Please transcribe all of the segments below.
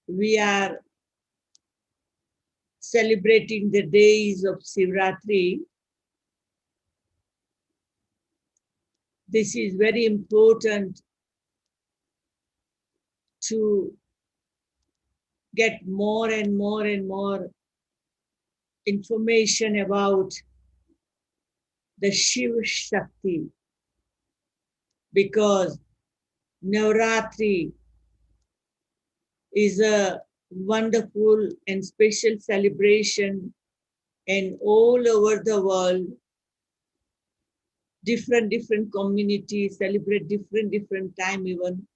we are celebrating the days of Shivratri. This is very important to get more and more and more information about the Shiva Shakti, because Navratri is a wonderful and special celebration, and all over the world, different communities celebrate different time. Even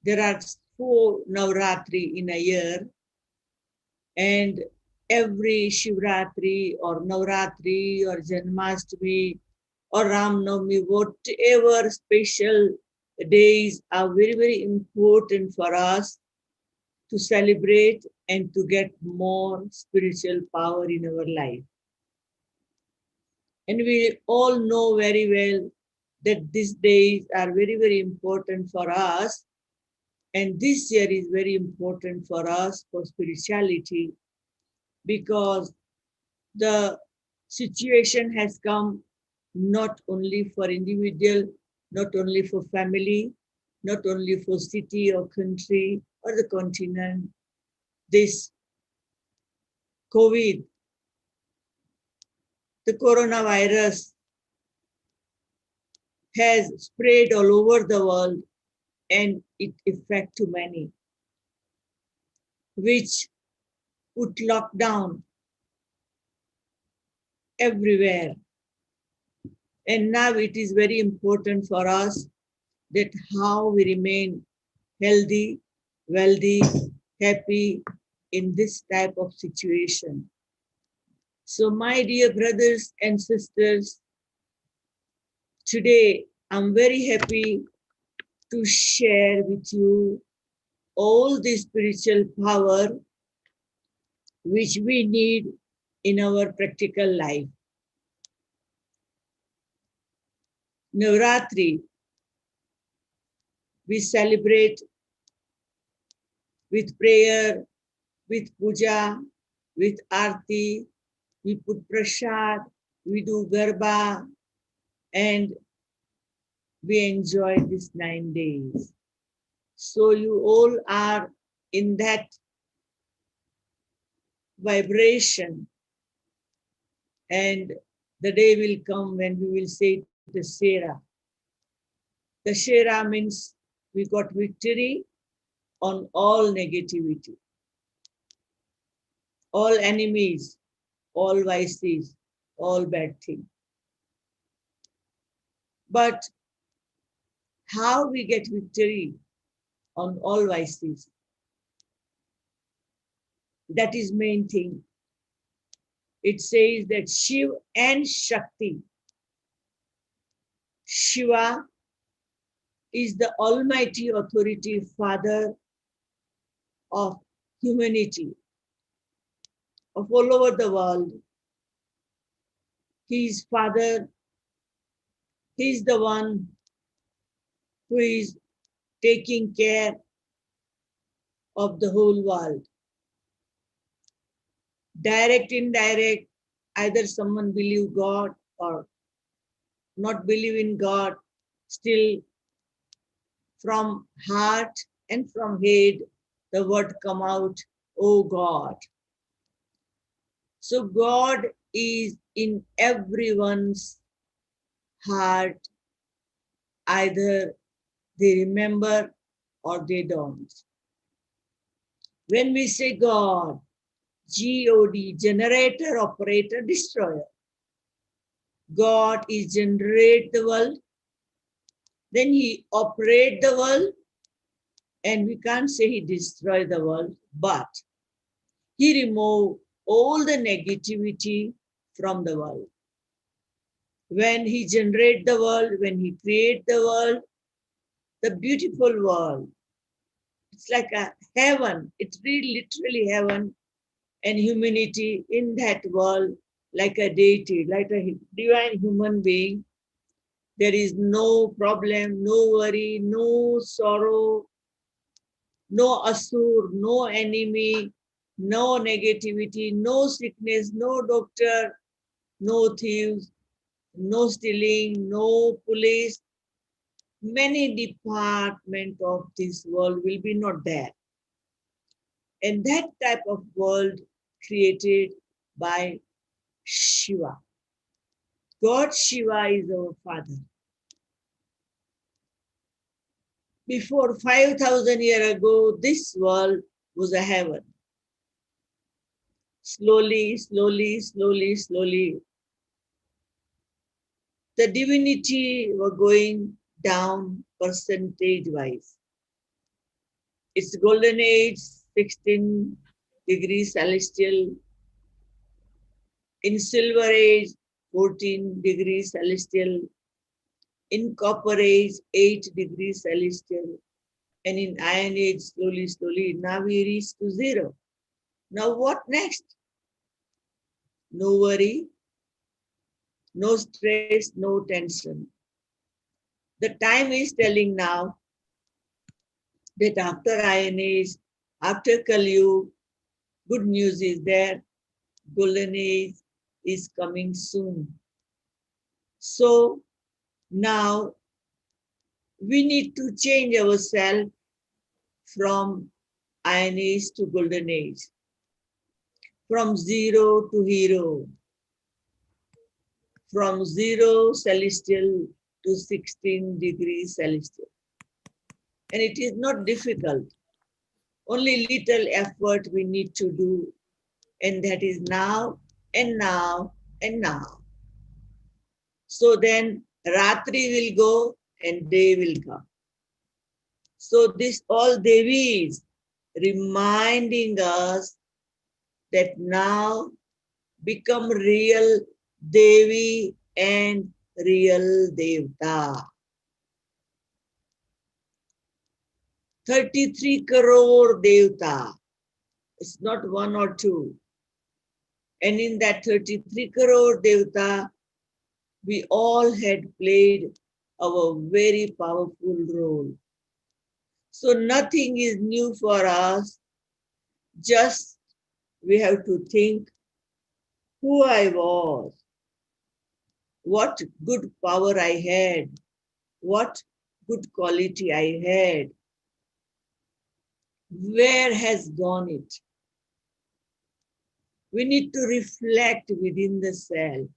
there are 4 Navratri in a year, and every Shivratri or Navratri or Janmashtami or Ram Navami, whatever special days are very important for us to celebrate and to get more spiritual power in our life. And we all know very well that these days are very important for us. And this year is very important for us for spirituality, because the situation has come not only for individual, not only for family, not only for city or country or the continent. This COVID, the coronavirus, has spread all over the world, and it affects too many, which put lockdown everywhere. And now it is very important for us that how we remain healthy, wealthy, happy in this type of situation. So my dear brothers and sisters, today I'm very happy to share with you all the spiritual power which we need in our practical life. Navratri, we celebrate with prayer, with puja, with arti, we put prasad, we do garba, and we enjoy these 9 days. So you all are in that vibration, and the day will come when we will say the Sera. The Sera means we got victory on all negativity, all enemies, all vices, all bad things. But how we get victory on all vices? That is main thing. It says that Shiv and Shakti. Shiva is the almighty authority, father of humanity, of all over the world. He is father. He is the one who is taking care of the whole world. Direct, indirect, either someone believe God or not believe in God, still from heart and from head, the word come out, oh God. So God is in everyone's heart, either they remember or they don't. When we say God, G-O-D, generator, operator, destroyer. God is generate the world, then he operate the world, and we can't say he destroy the world, but he remove all the negativity from the world. When he generate the world, when he create the world, the beautiful world, it's like a heaven, it's really literally heaven, and humanity in that world, like a deity, like a divine human being. There is no problem, no worry, no sorrow, No asur, no enemy, no negativity, no sickness, no doctor, no thieves, no stealing, no police. Many departments of this world will be not there. And that type of world created by Shiva. God Shiva is our father. Before 5,000 years ago, this world was a heaven. Slowly, slowly, slowly, slowly, the divinity were going down percentage wise. It's golden age, 16 degrees celestial. In silver age, 14 degrees celestial. In copper age, 8 degrees celestial. And in iron age, slowly, slowly, now we reach to zero. Now what next? No worry, no stress, no tension. The time is telling now that after Iron Age, after Kali Yuga, good news is there, Golden Age is coming soon. So now we need to change ourselves from Iron Age to Golden Age, from zero to hero, from zero celestial to 16 degrees celestial. And it is not difficult. Only little effort we need to do, and that is now and now and now. So then Ratri will go and day will come. So this all Devis reminding us that now become real Devi and real Devta. 33 crore Devta. It's not one or two. And in that 33 crore Devta, we all had played our very powerful role. So nothing is new for us. Just we have to think who I was, what good power I had, what good quality I had, where has gone it. We need to reflect within the self.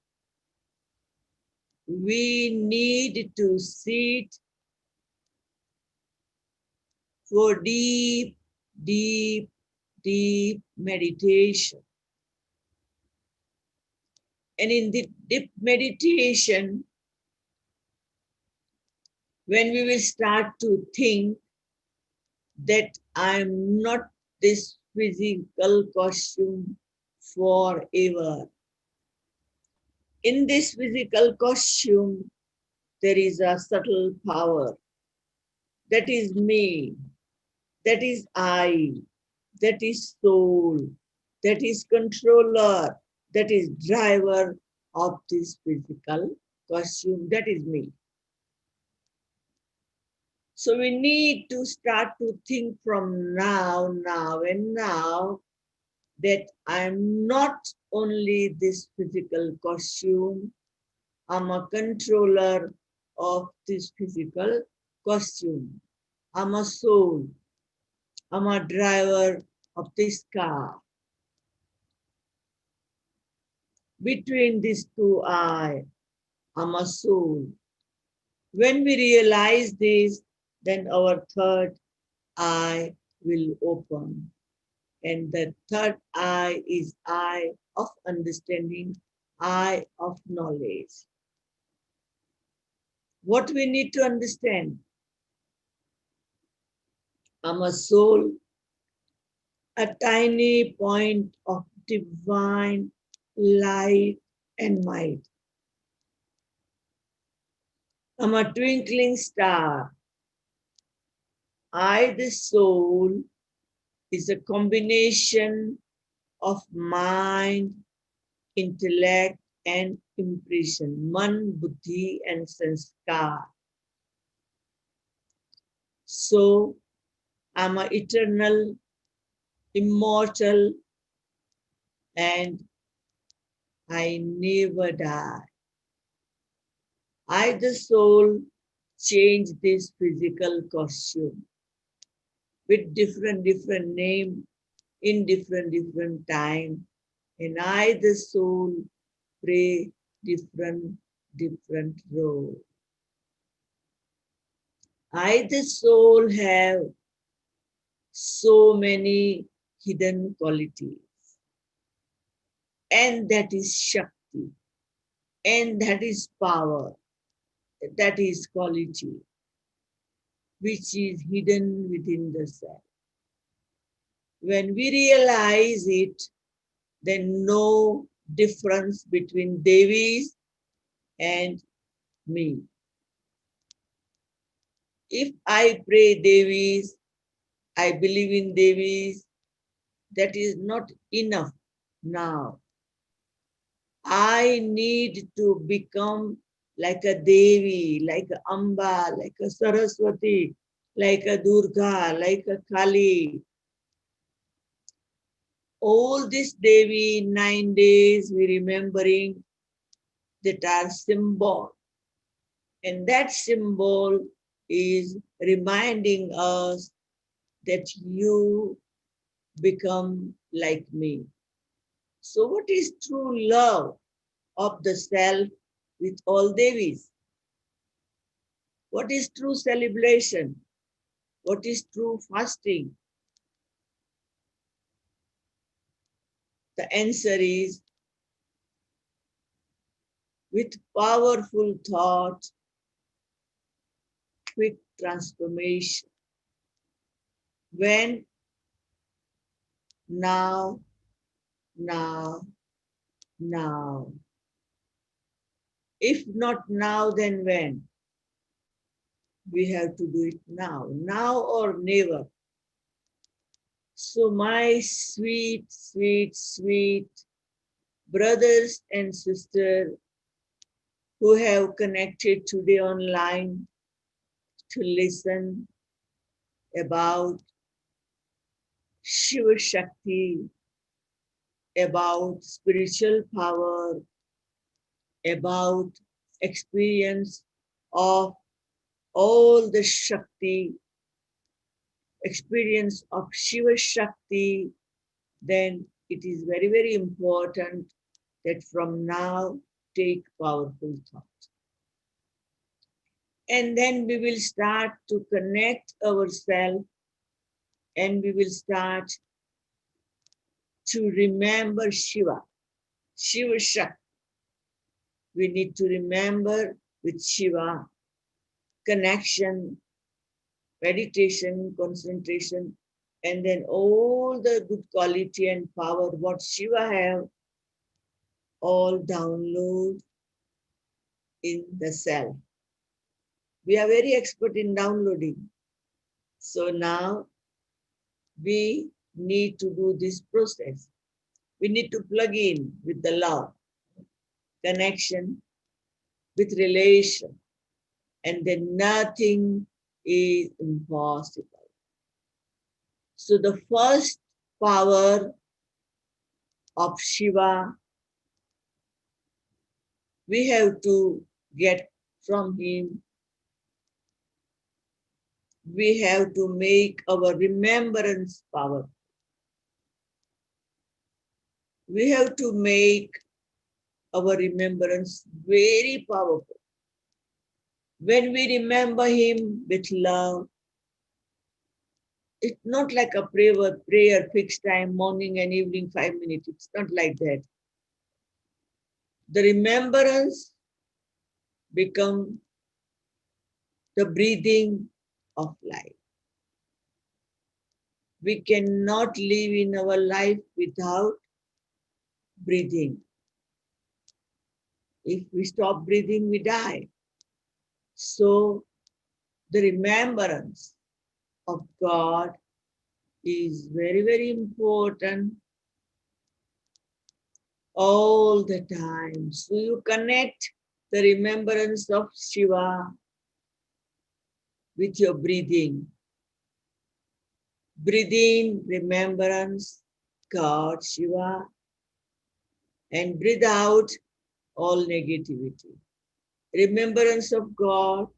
We need to sit for deep, deep, deep meditation. And in the deep meditation, when we will start to think that I'm not this physical costume forever. In this physical costume, there is a subtle power. That is me. That is I. That is soul. That is controller. That is driver of this physical costume. That is me. So we need to start to think from now, and now that I'm not only this physical costume, I'm a controller of this physical costume. I'm a soul. I'm a driver of this car. Between these two I'm a soul. When we realize this, then our third eye will open. And the third eye is eye of understanding, eye of knowledge. What we need to understand? I'm a soul, a tiny point of divine light and might. I'm a twinkling star. I, the soul, is a combination of mind, intellect, and impression, man, buddhi, and sanskar. So I'm an eternal, immortal, and I never die. I, the soul, change this physical costume with different name in different time. And I, the soul, play different role. I, the soul, have so many hidden qualities. And that is Shakti. And that is power. That is quality, which is hidden within the self. When we realize it, then no difference between Devis and me. If I pray Devis, I believe in Devis, that is not enough now. I need to become like a Devi, like a Amba, like a Saraswati, like a Durga, like a Kali. All this Devi, 9 days, we remembering that are symbol. And that symbol is reminding us that you become like me. So what is true love of the self with all Devis? What is true celebration? What is true fasting? The answer is with powerful thought, quick transformation. When? Now, now, now. If not now, then when? We have to do it now or never. So my sweet brothers and sisters who have connected today online to listen about Shiva Shakti, about spiritual power, about experience of all the Shakti, experience of Shiva Shakti, then it is very important that from now take powerful thought. And then we will start to connect ourselves and we will start to remember Shiva, Shiva Shakti. We need to remember with Shiva connection, meditation, concentration, and then all the good quality and power what Shiva have, all download in the self. We are very expert in downloading. So now we need to do this process. We need to plug in with the love, connection, with relation, and then nothing is impossible. So the first power of Shiva, we have to get from him. We have to make our remembrance power. We have to make our remembrance very powerful. When we remember him with love, it's not like a prayer fixed time, morning and evening, 5 minutes. It's not like that. The remembrance become the breathing of life. We cannot live in our life without breathing. If we stop breathing, we die. So the remembrance of God is very important all the time. So you connect the remembrance of Shiva with your breathing. Breathe in remembrance, God, Shiva, and breathe out all negativity. Remembrance of God,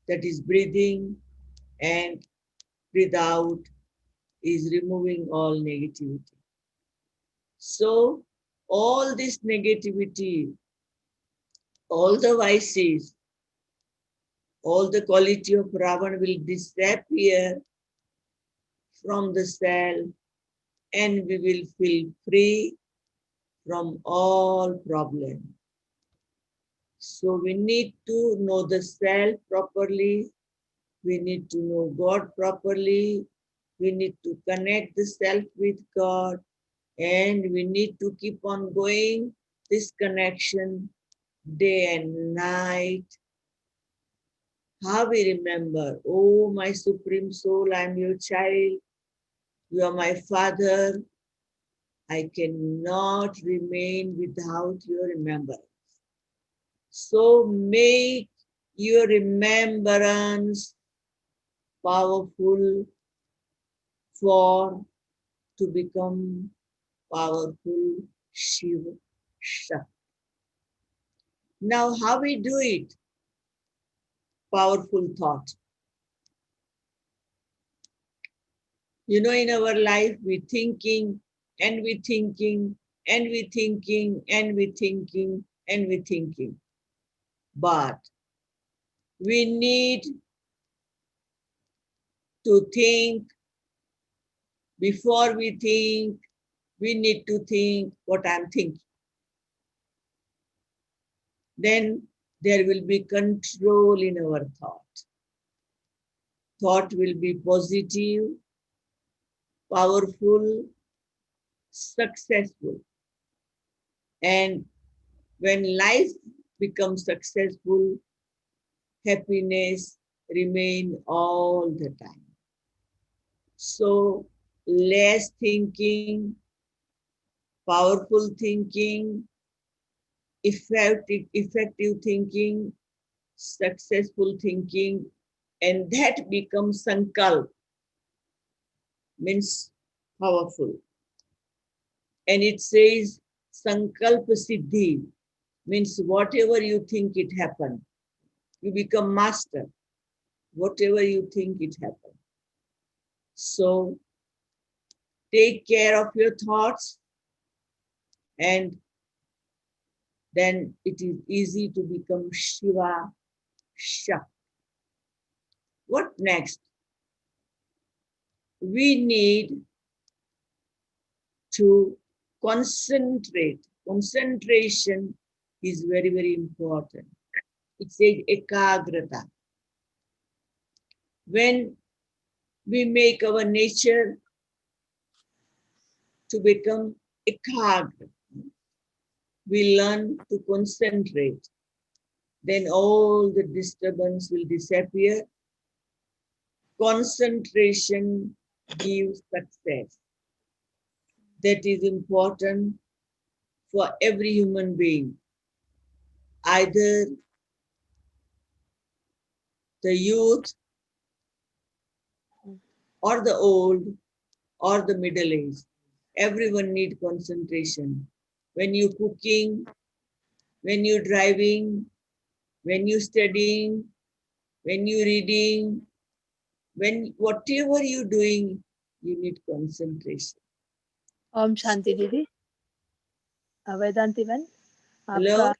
that is breathing, and breathe out is removing all negativity. So all this negativity, all the vices, all the quality of Ravan will disappear from the cell, and we will feel free from all problems. So we need to know the self properly. We need to know God properly. We need to connect the self with God. And we need to keep on going this connection day and night. How we remember, oh my Supreme Soul, I am your child. You are my Father. I cannot remain without your remembrance. So make your remembrance powerful for to become powerful Shiva Shakti. Now, how we do it? Powerful thought. You know, in our life, we thinking and we thinking and we thinking and we thinking and we thinking. But we need to think before we think. We need to think what I'm thinking. Then there will be control in our thought. Thought will be positive, powerful, successful. And when life becomes successful, happiness remain all the time. So less thinking, powerful thinking, effective thinking, successful thinking, and that becomes sankalp, means powerful. And it says sankalpa siddhi, means whatever you think it happened. You become master. Whatever you think it happened. So take care of your thoughts, and then it is easy to become Shiva Shakti. What next? We need to concentrate. Concentration is very, very important. It says ekagrata. When we make our nature to become ekagra, we learn to concentrate. Then all the disturbance will disappear. Concentration gives success. That is important for every human being, either the youth or the old or the middle age. Everyone needs concentration. When you're cooking, when you're driving, when you're studying, when you're reading, when whatever you're doing, you need concentration. Om Shanti दीदी। वेदांती बहन Hello? आपका,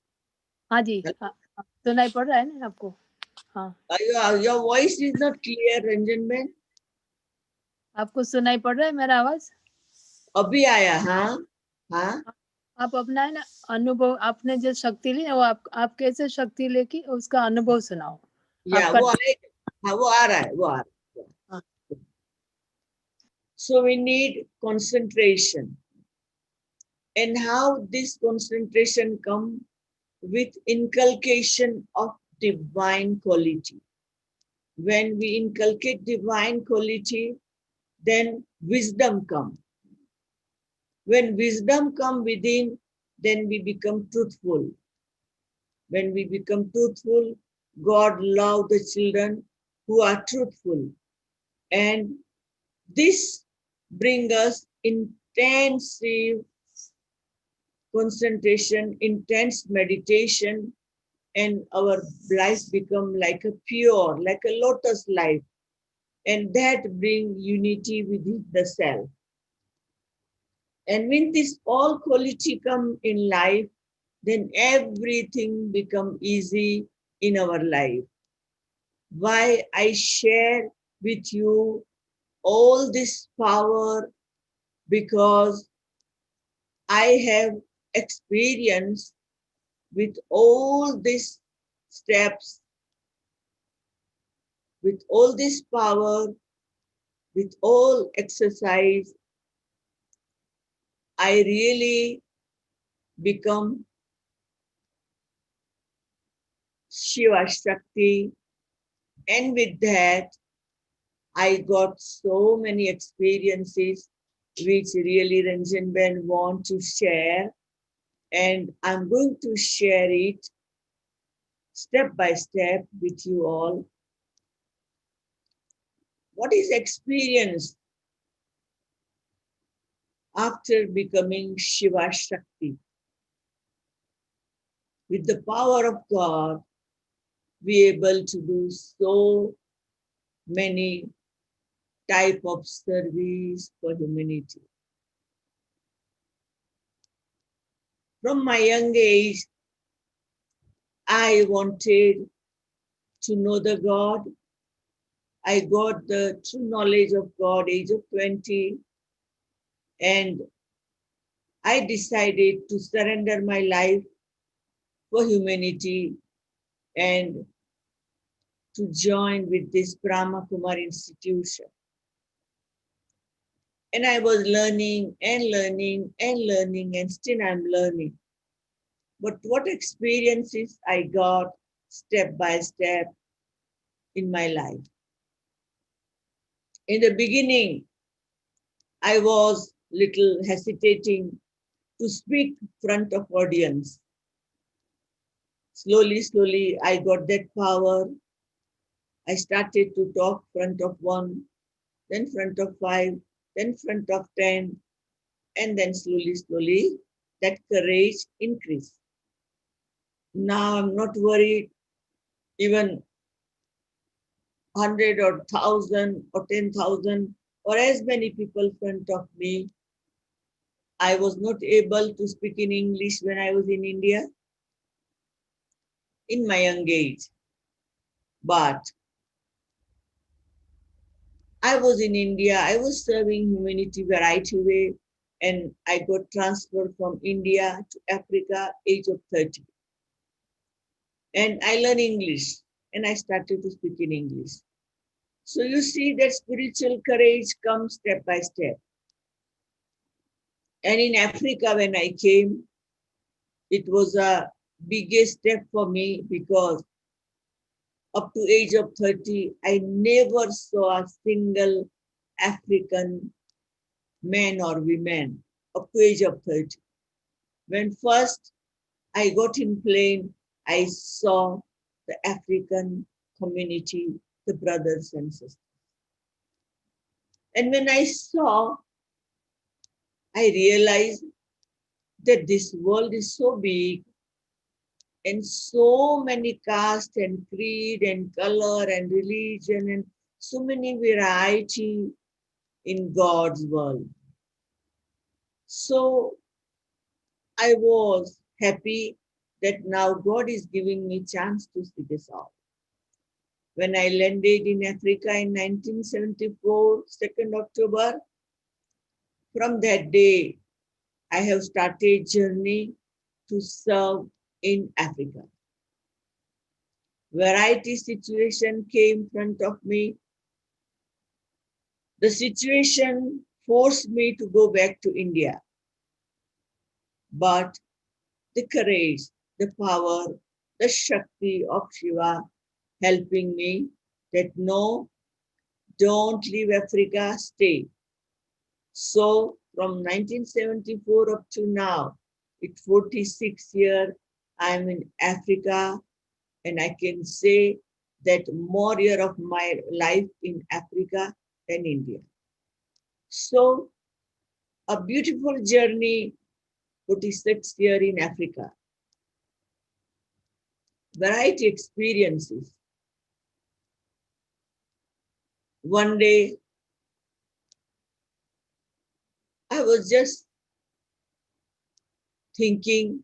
हाँ जी, सुनाई पड़ रहा है ना आपको? हाँ, Your voice is not clear, Ranjan Ben. आपको सुनाई पड़ रहा है मेरा आवाज? अभी आया, हाँ हाँ। आप अपना है ना अनुभव, आपने जो शक्ति ली वो आप कैसे शक्ति लेके उसका अनुभव सुनाओ। या वो आएगा, हाँ वो आ रहा है, वो आ रहा है। हाँ। So we need concentration. And how this concentration come? With inculcation of divine quality. When we inculcate divine quality, then wisdom comes. When wisdom comes within, then we become truthful. When we become truthful, God loves the children who are truthful. And This brings us intensive concentration, intense meditation, and our life become like a pure, like a lotus life. And that bring unity within the self. And when this all quality come in life, then everything become easy in our life. Why I share with you all this power? Because I have experience with all these steps, with all this power, with all exercise. I really become Shiva Shakti, and with that, I got so many experiences which really Ranjan Ben want to share, and I'm going to share it step by step with you all. What is experience after becoming Shiva Shakti? With the power of God, we able to do so many type of service for humanity. From my young age, I wanted to know the God. I got the true knowledge of God age of 20, and I decided to surrender my life for humanity and to join with this Brahma Kumar institution. And I was learning and learning and learning, and still I'm learning. But what experiences I got step by step in my life. In the beginning, I was little hesitating to speak front of audience. Slowly, slowly, I got that power. I started to talk front of one, then front of five, then front of 10, and then slowly, slowly, that courage increased. Now I'm not worried, even 100 or 1,000 or 10,000 or as many people front of me. I was not able to speak in English when I was in India in my young age. But I was in India, I was serving humanity variety way, and I got transferred from India to Africa age of 30. And I learned English and I started to speak in English. So you see that spiritual courage comes step by step. And in Africa, when I came, it was a biggest step for me because up to age of 30, I never saw a single African man or women up to age of 30. When first I got in plane, I saw the African community, the brothers and sisters. And when I saw, I realized that this world is so big and so many caste and creed and color and religion and so many variety in God's world. So I was happy that now God is giving me chance to see this out. When I landed in Africa in 1974, 2nd October, from that day, I have started journey to serve in Africa. Variety situation came in front of me. The situation forced me to go back to India. But the courage, the power, the Shakti of Shiva helping me that no, don't leave Africa, stay. So from 1974 up to now, it's 46 years, I'm in Africa, and I can say that more year of my life in Africa than India. So, a beautiful journey 46 years in Africa. Variety experiences. One day, I was just thinking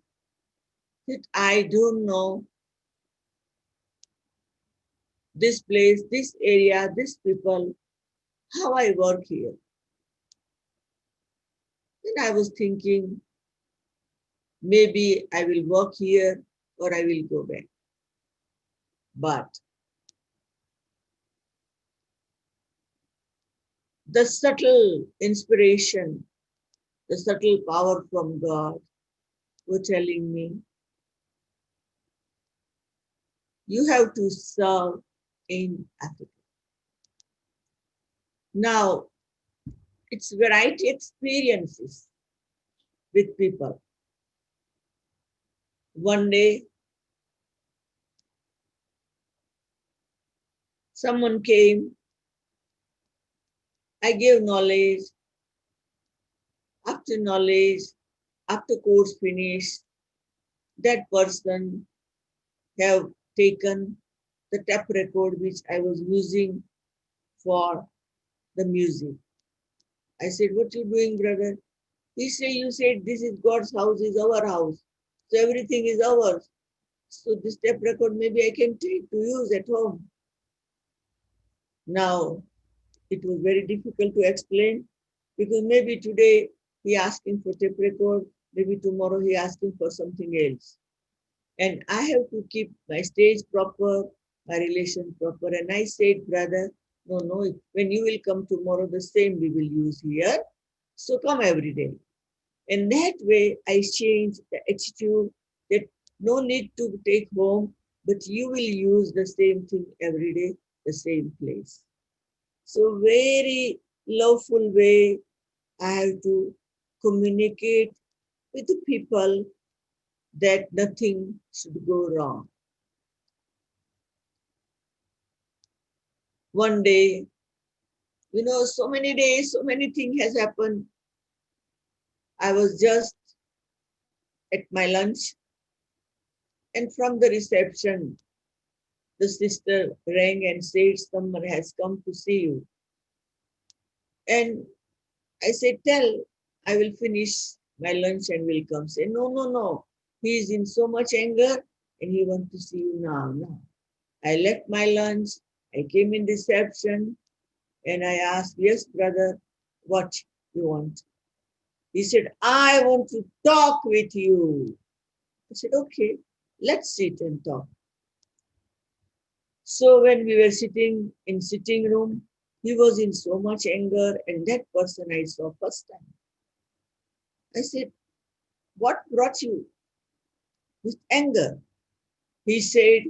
that I don't know this place, this area, this people, how I work here. Then I was thinking, maybe I will work here or I will go back. But the subtle inspiration, the subtle power from God were telling me, you have to serve in Africa. Now, it's variety experiences with people. One day, someone came, I gave knowledge. After knowledge, after course finished, that person have taken the tape record which I was using for the music. I said, what you doing, brother? He said, you said this is God's house, is our house. So everything is ours. So this tape record maybe I can take to use at home. Now, it was very difficult to explain because maybe today he asking for tape record, maybe tomorrow he asking for something else. And I have to keep my stage proper, my relation proper. And I said, brother, no, when you will come tomorrow, the same we will use here. So come every day. And that way I changed the attitude that no need to take home, but you will use the same thing every day, the same place. So very loveful way I have to communicate with the people that nothing should go wrong. One day, so many days, so many things has happened. I was just at my lunch, and from the reception, the sister rang and said, someone has come to see you. And I said, tell, I will finish my lunch and will come. Say, no. He is in so much anger and he wants to see you now. I left my lunch. I came in reception and I asked, yes, brother, what you want? He said, I want to talk with you. I said, okay, let's sit and talk. So when we were sitting in sitting room, he was in so much anger, and that person I saw first time. I said, what brought you with anger? He said,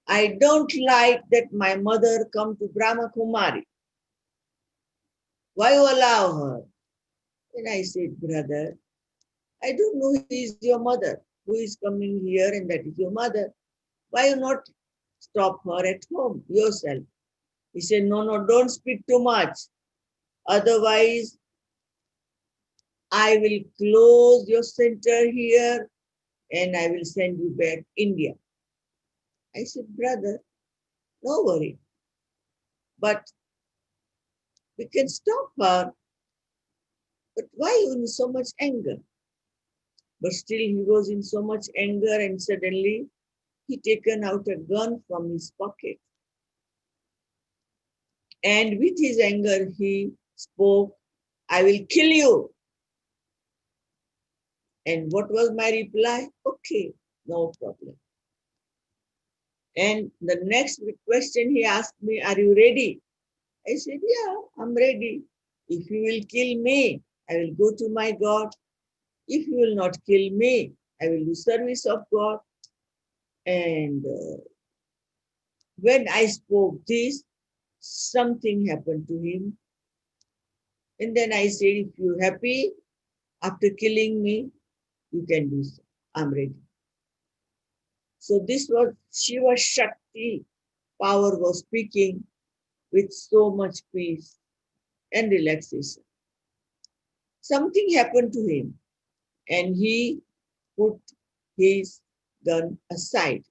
I don't like that my mother come to Brahma Kumari. Why you allow her? And I said, brother, I don't know who is your mother, who is coming here and that is your mother. Why you not stop her at home yourself? He said, no, don't speak too much. Otherwise, I will close your center here and I will send you back India. I said, brother, no worry. But we can stop her. But why you in so much anger? But still he was in so much anger and suddenly he taken out a gun from his pocket. And with his anger he spoke, I will kill you. And what was my reply? Okay, no problem. And the next question he asked me, are you ready? I said, yeah, I'm ready. If you will kill me, I will go to my God. If you will not kill me, I will do service of God. And when I spoke this, something happened to him. And then I said, if you're happy after killing me, you can do so. I'm ready. So this was Shiva Shakti power was speaking with so much peace and relaxation. something happened to him and he put his gun aside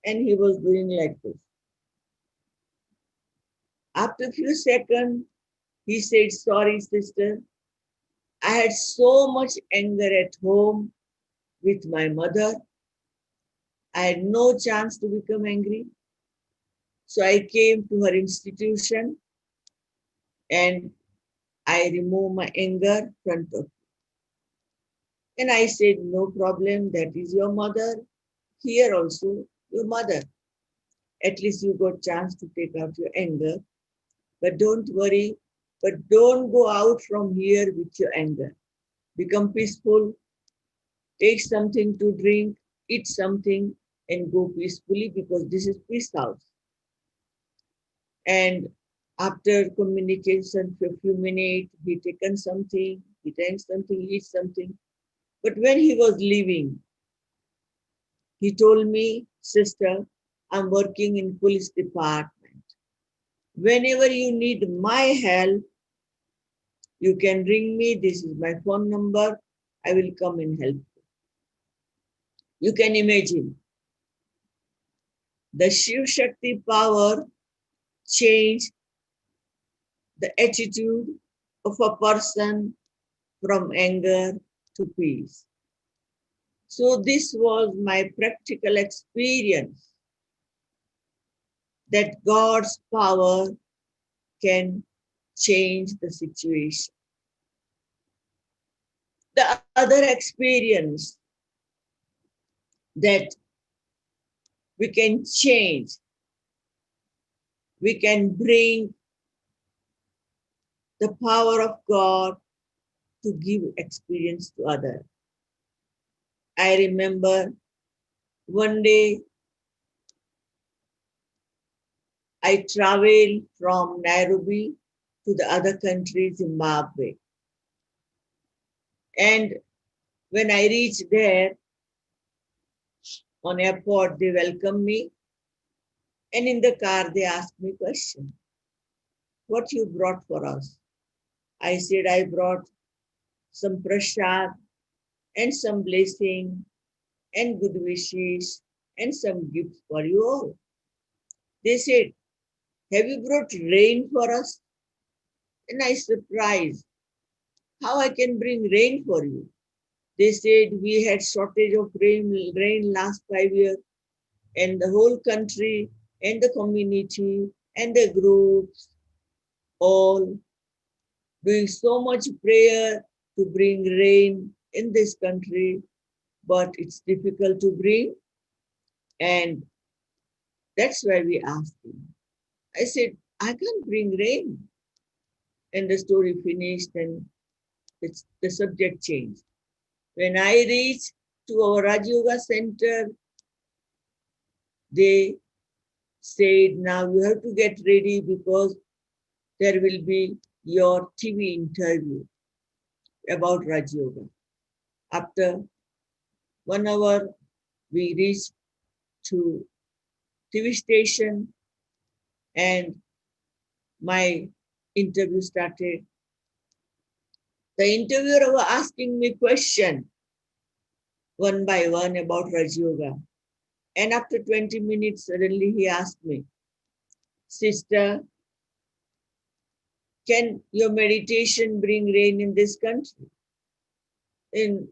and he was doing like this. After a few seconds, he said, sorry, sister. I had so much anger at home with my mother. I had no chance to become angry. So I came to her institution and I removed my anger front of her. And I said, no problem, that is your mother. Here also, your mother. At least you got chance to take out your anger. But don't worry, but don't go out from here with your anger. Become peaceful, take something to drink, eat something, and go peacefully because this is peace house. And after communication for a few minutes, he taken something, he drank something, eat something. But when he was leaving, he told me, sister, I'm working in police department. Whenever you need my help, you can ring me. This is my phone number. I will come and help you. You can imagine the Shiv Shakti power changed the attitude of a person from anger to peace. So this was my practical experience that God's power can change the situation. The other experience that we can change, we can bring the power of God to give experience to others. I remember one day I traveled from Nairobi to the other country, Zimbabwe. And when I reached there on airport, they welcomed me. And in the car, they asked me a question. What you brought for us? I said, I brought some prasad and some blessing and good wishes and some gifts for you all. They said, have you brought rain for us? And I surprised, how I can bring rain for you? They said we had shortage of rain last 5 years, and the whole country and the community and the groups all doing so much prayer to bring rain in this country, but it's difficult to bring, and that's why we asked him. I said, I can't bring rain. And the story finished and the subject changed. When I reached to our Raj Yoga Center, they said, now you have to get ready because there will be your TV interview about Raj Yoga. After 1 hour, we reached to TV station and my interview started. The interviewer was asking me questions one by one about Raj Yoga. And after 20 minutes, suddenly he asked me, sister, can your meditation bring rain in this country? And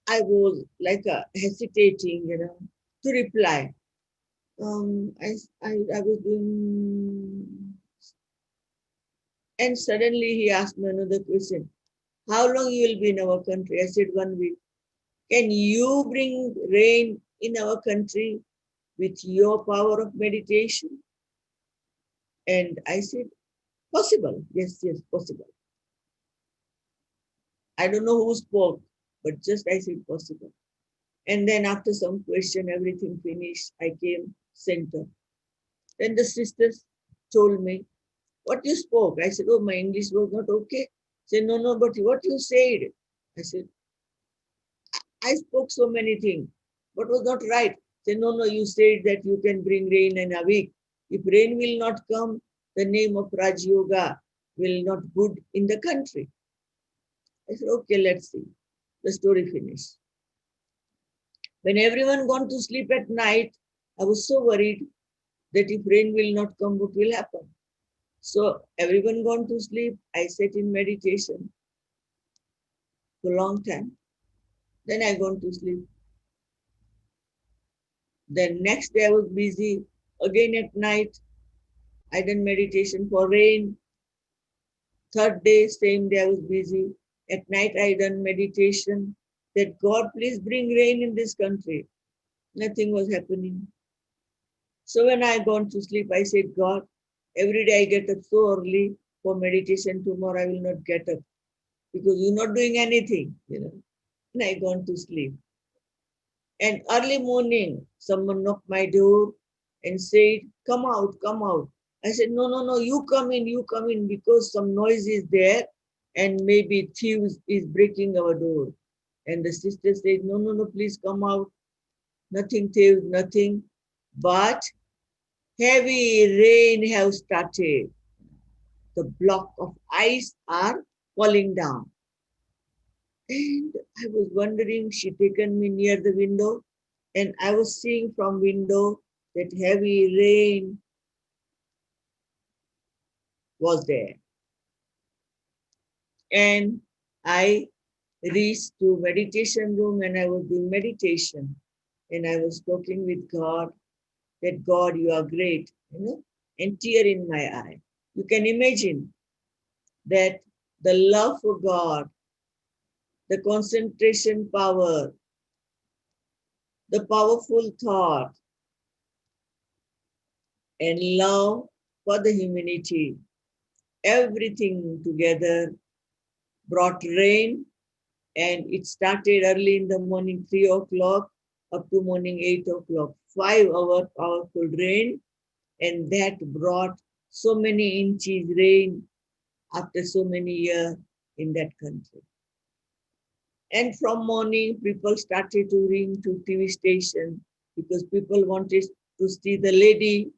I was like hesitating, to reply. I was doing, and suddenly he asked me another question. How long you will be in our country? I said 1 week. Can you bring rain in our country with your power of meditation? And I said, possible. Yes, possible. I don't know who spoke, but just I said possible. And then after some question, everything finished. I came center. Then the sisters told me, what you spoke? I said, oh, my English was not okay. Said, no, but what you said? I said, I spoke so many things, but was not right. Said, no, you said that you can bring rain in a week. If rain will not come, the name of Raj Yoga will not good in the country. I said, okay, let's see. The story finished. When everyone gone to sleep at night, I was so worried that if rain will not come, what will happen? So everyone gone to sleep. I sat in meditation for a long time. Then I gone to sleep. Then next day I was busy. Again at night, I done meditation for rain. Third day, same day I was busy. At night I done meditation that God please bring rain in this country. Nothing was happening. So when I gone to sleep, I said, God, every day I get up so early for meditation. Tomorrow I will not get up because you're not doing anything. And I gone to sleep. And early morning, someone knocked my door and said, come out, come out. I said, no, no, no, you come in because some noise is there and maybe thieves is breaking our door. And the sister said, no, no, no, please come out. Nothing thieves, nothing. But heavy rain have started. The block of ice are falling down. And I was wondering, she taken me near the window and I was seeing from window that heavy rain was there. And I reached to meditation room and I was doing meditation. And I was talking with God that God, you are great, and tear in my eye. You can imagine that the love for God, the concentration power, the powerful thought, and love for the humanity, everything together brought rain, and it started early in the morning, 3 o'clock, up to morning 8 o'clock, 5 hour powerful rain, and that brought so many inches rain after so many years in that country. And from morning, people started to ring to TV station because people wanted to see the lady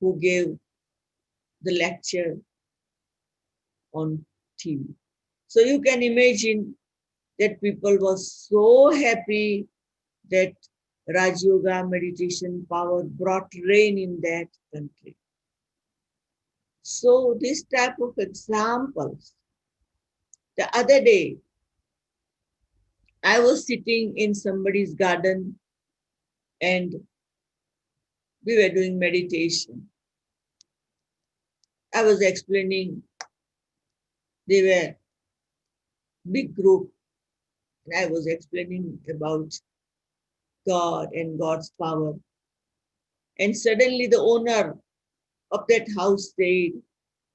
who gave the lecture on TV. So you can imagine that people were so happy that Raj Yoga meditation power brought rain in that country. So this type of examples. The other day, I was sitting in somebody's garden and we were doing meditation. I was explaining, they were big group, and I was explaining about God and God's power. And suddenly the owner of that house said,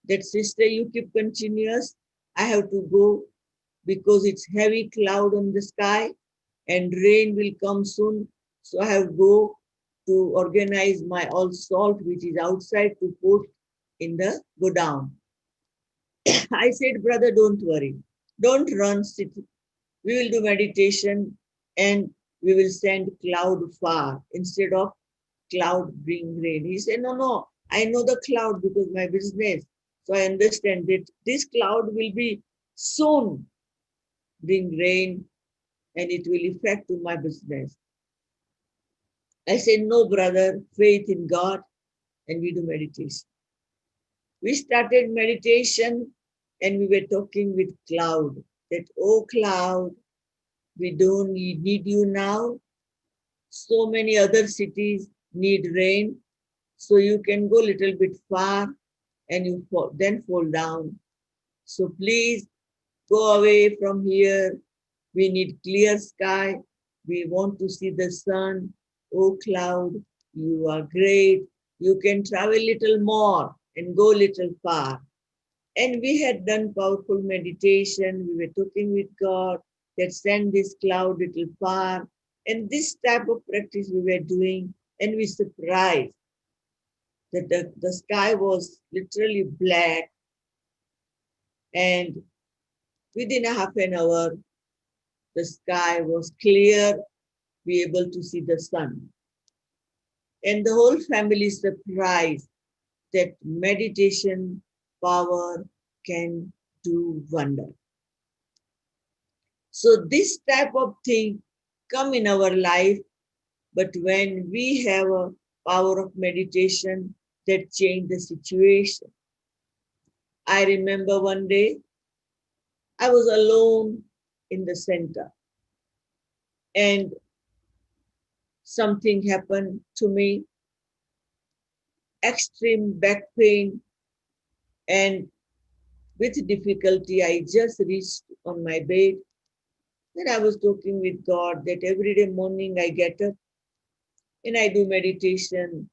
that sister, you keep continuous. I have to go because it's heavy cloud on the sky and rain will come soon. So I have to go to organize my all salt which is outside to put in the go down. I said, brother, don't worry. Don't run, sit. We will do meditation and we will send cloud far instead of cloud bring rain. He said, no, no, I know the cloud because my business. So I understand that this cloud will be soon bring rain and it will affect to my business. I said, no, brother, faith in God, and we do meditation. We started meditation and we were talking with cloud that, oh, cloud, we don't need you now. So many other cities need rain. So you can go a little bit far and you then fall down. So please go away from here. We need clear sky. We want to see the sun. Oh, cloud, you are great. You can travel little more and go little far. And we had done powerful meditation. We were talking with God that send this cloud little far. And this type of practice we were doing. And we surprised that the sky was literally black. And within a half an hour, the sky was clear. We were able to see the sun. And the whole family surprised that meditation power can do wonder. So this type of thing come in our life, but when we have a power of meditation that change the situation. I remember one day I was alone in the center and something happened to me, extreme back pain, and with difficulty I just reached on my bed. Then I was talking with God that every day morning I get up and I do meditation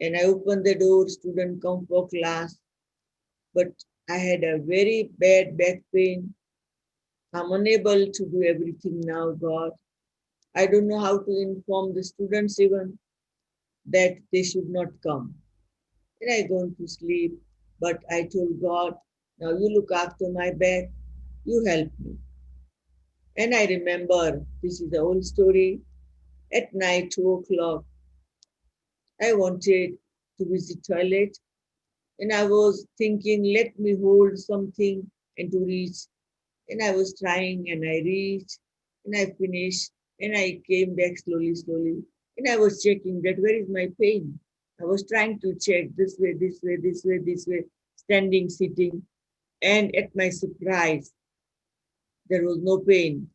and I open the door, student come for class. But I had a very bad back pain. I'm unable to do everything now, God. I don't know how to inform the students even that they should not come. Then I go to sleep, but I told God, now you look after my back, you help me. And I remember, this is the old story, at night, 2 o'clock, I wanted to visit toilet and I was thinking, let me hold something and to reach. And I was trying and I reached and I finished and I came back slowly, slowly. And I was checking that where is my pain. I was trying to check this way, this way, this way, this way, standing, sitting. And at my surprise, there was no pain.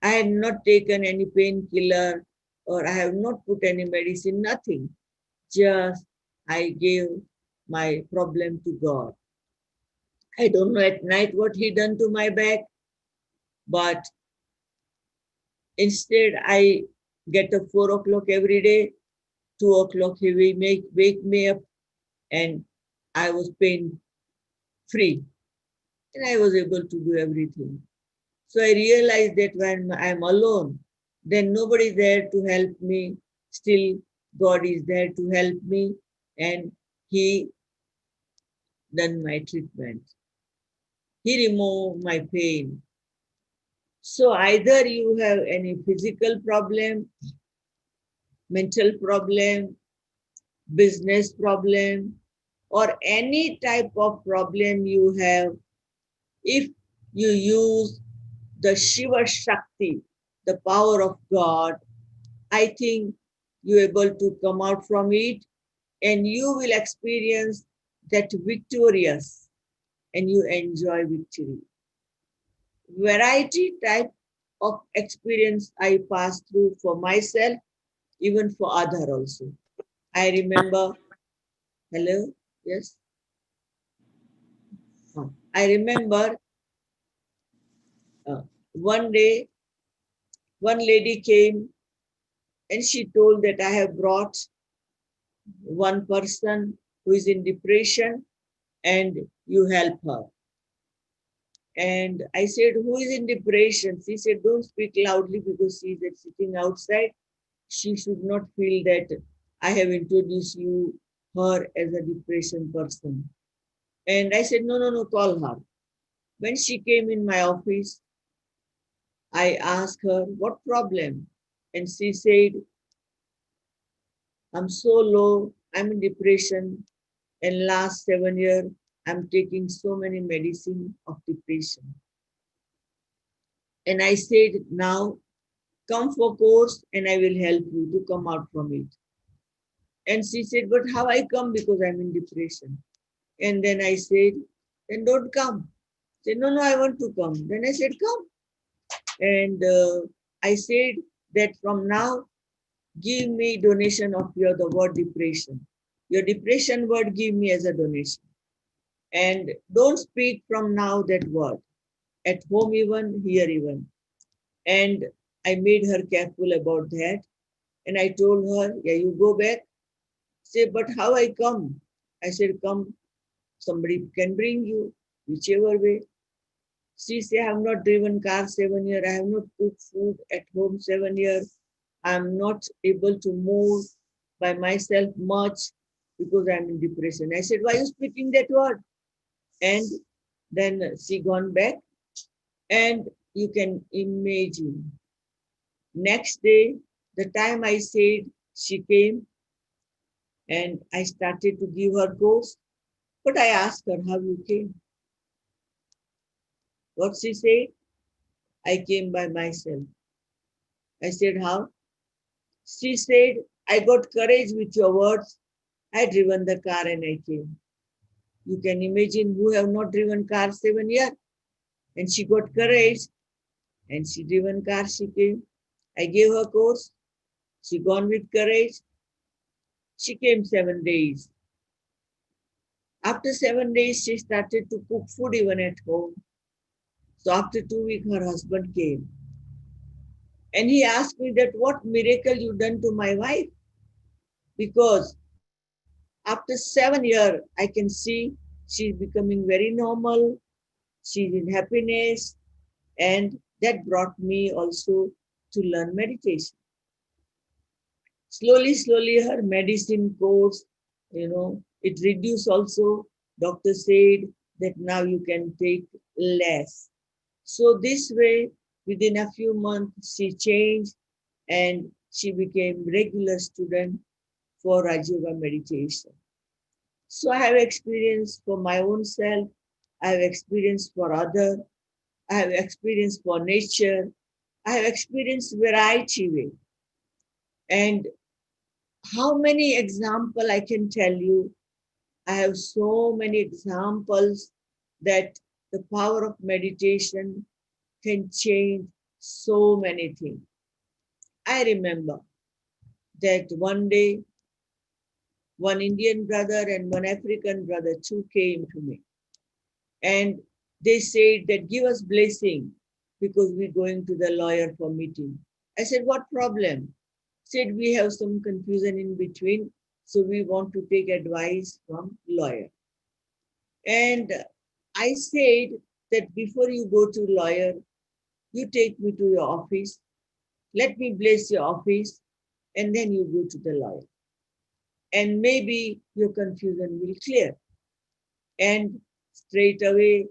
I had not taken any painkiller or I have not put any medicine, nothing. Just I gave my problem to God. I don't know at night what he done to my back, but instead I get up 4 o'clock every day, 2 o'clock he will wake me up and I was pain free and I was able to do everything. So I realized that when I'm alone, then nobody is there to help me. Still, God is there to help me and he done my treatment. He removed my pain. So either you have any physical problem, mental problem, business problem, or any type of problem you have, if you use the Shiva Shakti, the power of God, I think you're able to come out from it and you will experience that victorious and you enjoy victory. Variety type of experience I pass through for myself, even for other also. I remember, hello, yes. I remember one day, one lady came and she told that I have brought one person who is in depression and you help her. And I said, who is in depression? She said, don't speak loudly because she is sitting outside. She should not feel that I have introduced her as a depression person. And I said, no, no, no, call her. When she came in my office, I asked her, what problem? And she said, I'm so low, I'm in depression. And last 7 years, I'm taking so many medicine of depression. And I said, now come for course and I will help you to come out from it. And she said, but how I come because I'm in depression? And then I said, then don't come. She said, no, no, I want to come. Then I said, come. And I said that from now, give me donation of the word depression. Your depression word, give me as a donation. And don't speak from now that word. At home even, here even. And I made her careful about that. And I told her, yeah, you go back. Say, but how I come? I said, come, somebody can bring you, whichever way. She said, I have not driven car 7 years. I have not cooked food at home 7 years. I am not able to move by myself much because I'm in depression. I said, why are you speaking that word? And then she gone back and you can imagine. Next day, the time I said, she came and I started to give her course. But I asked her how you came. What she said? I came by myself. I said, how? She said, I got courage with your words. I driven the car and I came. You can imagine who have not driven car 7 years. And she got courage and she driven car, she came. I gave her course. She gone with courage. She came 7 days. After 7 days, she started to cook food even at home. So after 2 weeks, her husband came. And he asked me that what miracle you done to my wife? Because after 7 years, I can see she's becoming very normal. She's in happiness. And that brought me also to learn meditation. Slowly, slowly, her medicine course, it reduced also. Doctor said that now you can take less. So this way, within a few months, she changed and she became regular student for Raj Yoga meditation. So I have experience for my own self. I have experience for other. I have experience for nature. I have experienced variety way. And how many example I can tell you? I have so many examples that the power of meditation can change so many things. I remember that one day, one Indian brother and one African brother, two came to me. And they said that give us blessing because we're going to the lawyer for meeting. I said, what problem? Said we have some confusion in between, so we want to take advice from lawyer. And I said that before you go to lawyer, you take me to your office, let me bless your office, and then you go to the lawyer. And maybe your confusion will clear. And straight away,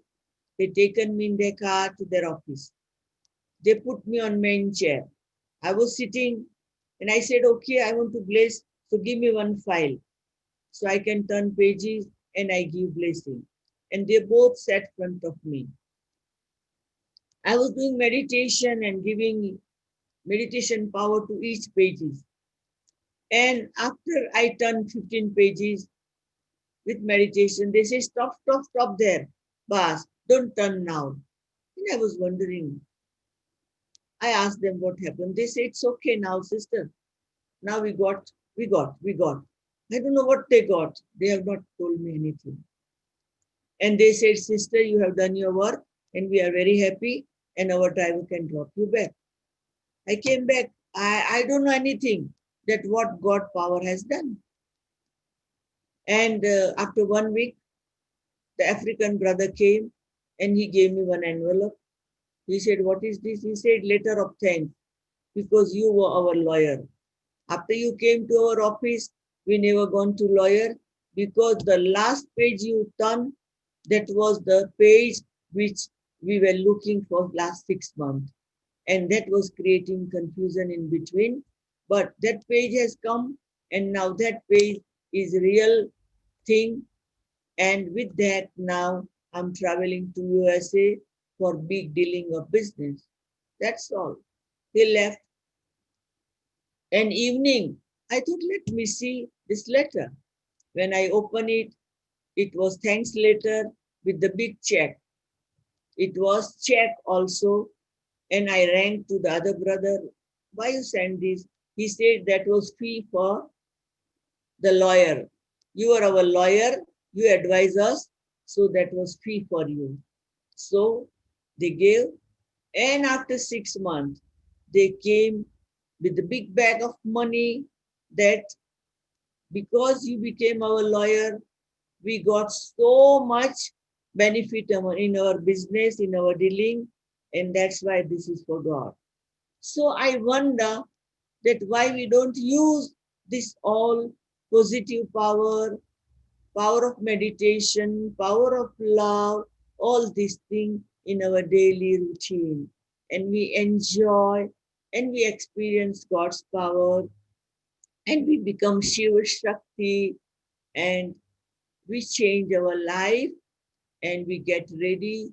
they taken me in their car to their office. They put me on main chair. I was sitting and I said, okay, I want to bless, so give me one file. So I can turn pages and I give blessing. And they both sat in front of me. I was doing meditation and giving meditation power to each pages. And after I turned 15 pages with meditation, they say, stop, stop, stop there. Bas, don't turn now. And I was wondering, I asked them what happened. They say, it's okay now, sister. Now we got. I don't know what they got. They have not told me anything. And they said, sister, you have done your work and we are very happy and our driver can drop you back. I came back. I don't know anything that what God power has done. And after 1 week, the African brother came and he gave me one envelope. He said, what is this? He said, letter of thanks because you were our lawyer. After you came to our office, we never gone to lawyer because the last page you turned, that was the page which we were looking for last 6 months. And that was creating confusion in between. But that page has come and now that page is real thing. And with that, now I'm traveling to USA for big dealing of business. That's all. He left. And evening, I thought, let me see this letter. When I opened it, it was thanks letter with the big check. It was check also. And I rang to the other brother, why you send this? He said that was fee for the lawyer. You are our lawyer, you advise us, so that was fee for you. So they gave, and after 6 months, they came with a big bag of money that because you became our lawyer, we got so much benefit in our business, in our dealing, and that's why this is for God. So I wonder that why we don't use this all positive power, power of meditation, power of love, all these things in our daily routine. And we enjoy and we experience God's power and we become Shiva Shakti and we change our life and we get ready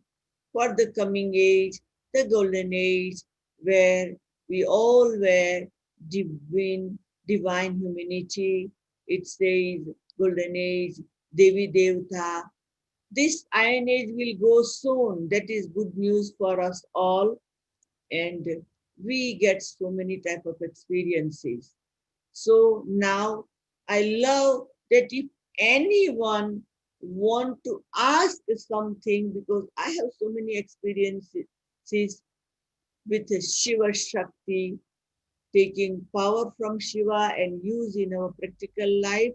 for the coming age the golden age where we all were divine humanity. It says golden age, Devi Devta. This iron age will go soon. That is good news for us all. And we get so many type of experiences. So now I love that if anyone want to ask something, because I have so many experiences with Shiva Shakti, taking power from Shiva and use in our practical life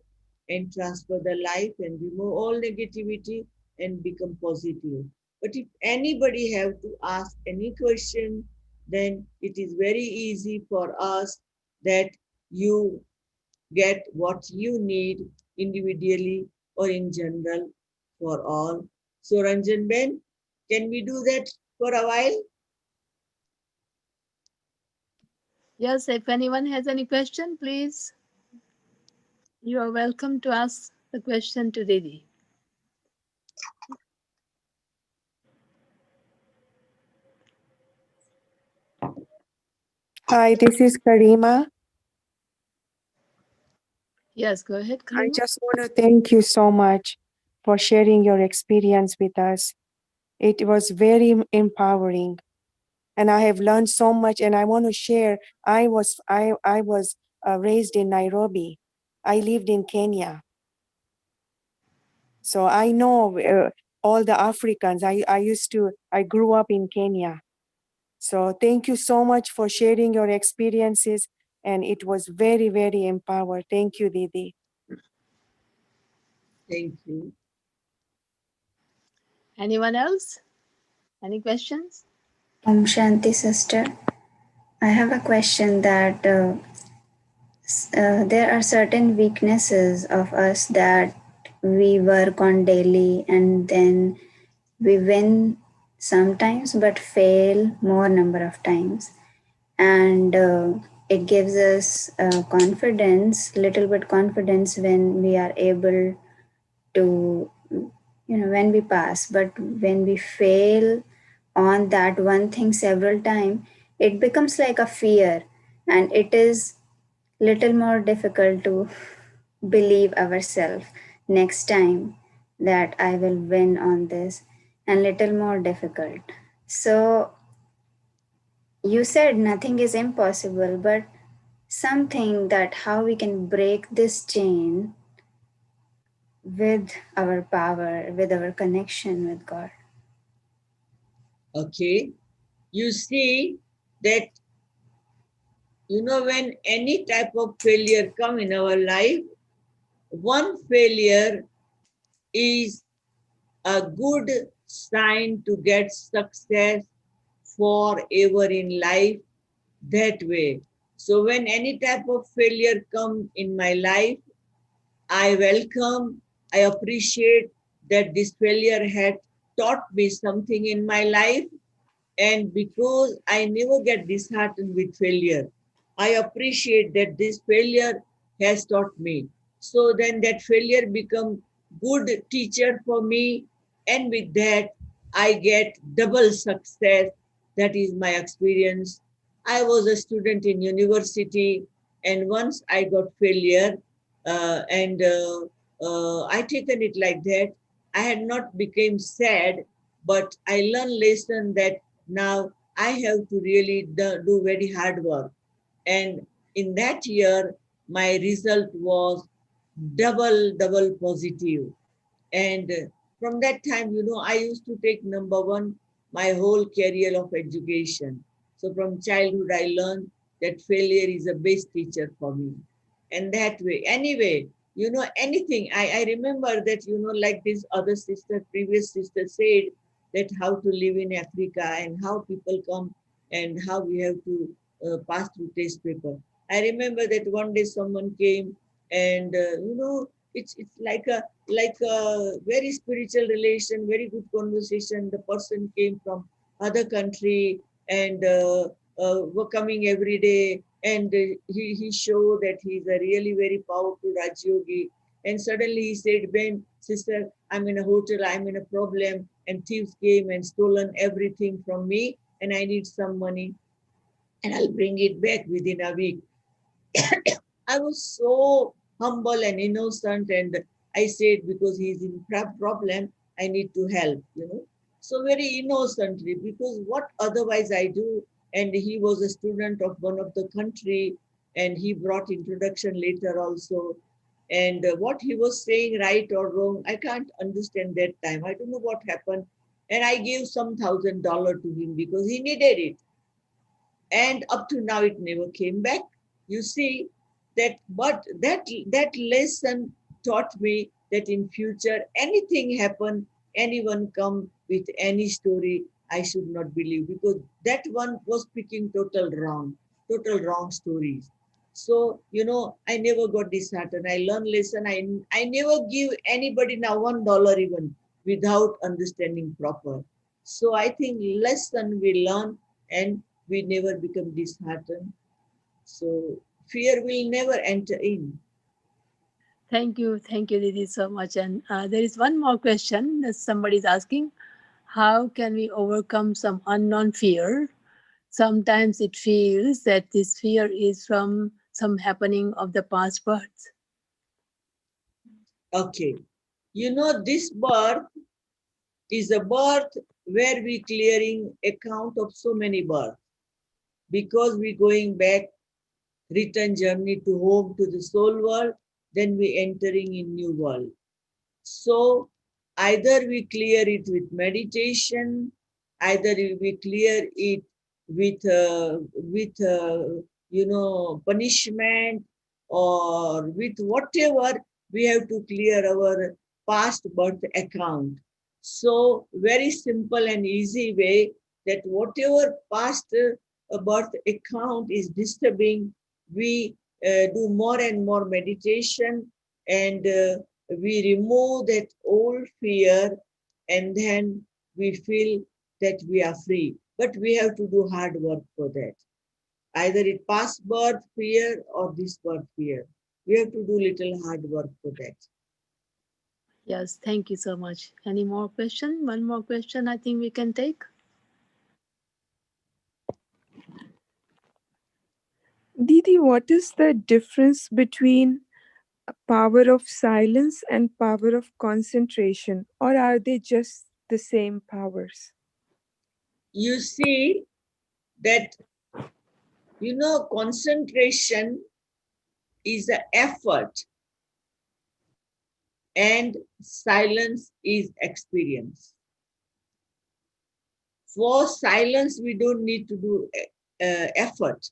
and transfer the life and remove all negativity and become positive. But if anybody have to ask any question, then it is very easy for us that you get what you need individually or in general for all. So Ranjan Ben, can we do that for a while? Yes, if anyone has any question, please, you are welcome to ask the question to Didi. Hi, this is Karima. Yes, go ahead, I Karima. just want to thank you so much for sharing your experience with us. It was very empowering, and I have learned so much. And I want to share. I was raised in Nairobi. I lived in Kenya, so I know all the Africans. I grew up in Kenya. So thank you so much for sharing your experiences, and it was very, very empowered. Thank you, Didi. Thank you. Anyone else? Any questions? Shanti sister, I have a question that there are certain weaknesses of us that we work on daily and then we win sometimes but fail more number of times, and it gives us confidence, little bit confidence when we are able to, when we pass. But when we fail on that one thing several times, it becomes like a fear, and it is little more difficult to believe ourselves next time that I will win on this, and little more difficult. So you said nothing is impossible, but something that how we can break this chain with our power, with our connection with God. Okay. You see that, when any type of failure come in our life, one failure is a good sign to get success forever in life that way. So when any type of failure come in my life, I welcome, I appreciate that this failure had taught me something in my life. And because I never get disheartened with failure, I appreciate that this failure has taught me. So then that failure become good teacher for me. And with that, I get double success. That is my experience. I was a student in university, and once I got failure, and I taken it like that. I had not become sad, but I learned lesson that now I have to really do very hard work. And in that year, my result was double positive. And from that time, I used to take number one my whole career of education. So from childhood, I learned that failure is the best teacher for me. And that way, anyway, anything. I remember that, like this other sister, previous sister said that how to live in Africa and how people come and how we have to pass through test paper. I remember that one day someone came and, it's like a very spiritual relation, very good conversation. The person came from other country and were coming every day, and he showed that he's a really very powerful Raj Yogi. And suddenly he said, Ben, sister, I'm in a hotel, I'm in a problem, and thieves came and stolen everything from me. and I need some money and I'll bring it back within a week. I was so humble and innocent, and I said, because he's in problem, I need to help, So very innocently, because what otherwise I do, and he was a student of one of the country, and he brought introduction later also. And what he was saying, right or wrong, I can't understand that time. I don't know what happened. And I gave some $1,000 to him because he needed it. And up to now it never came back. You see that, but that lesson taught me that in future anything happen, anyone come with any story, I should not believe, because that one was speaking total wrong stories. So I never got disheartened. I learned lesson. I never give anybody now $1 even without understanding proper. So I think lesson we learn, and we never become disheartened. So fear will never enter in. Thank you, Didi, so much. And there is one more question that somebody is asking: how can we overcome some unknown fear? Sometimes it feels that this fear is from some happening of the past births. Okay. This birth is a birth where we clearing account of so many births, because we going back, return journey to home, to the soul world, then we entering in new world. So either we clear it with meditation, either we clear it with punishment, or with whatever, we have to clear our past birth account. So very simple and easy way, that whatever past birth account is disturbing, we do more and more meditation, and we remove that old fear, and then we feel that we are free. But we have to do hard work for that. Either it past birth fear or this birth fear. We have to do little hard work for that. Yes, thank you so much. Any more question? One more question I think we can take. Didi, what is the difference between power of silence and power of concentration, or are they just the same powers? You see that, concentration is an effort, and silence is experience. For silence, we don't need to do effort.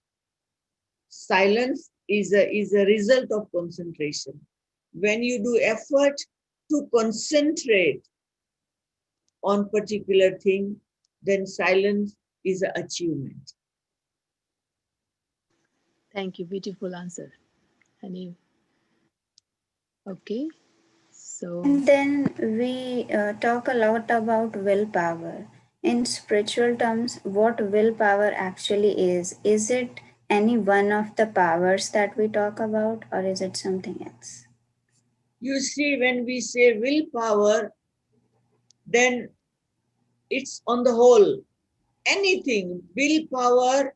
Silence is a result of concentration. When you do effort to concentrate on particular thing, then silence is an achievement. Thank you. Beautiful answer. Any? Okay. So. And then we talk a lot about willpower. In spiritual terms, what willpower actually is it any one of the powers that we talk about, or is it something else? You see, when we say willpower, then it's on the whole. Anything, willpower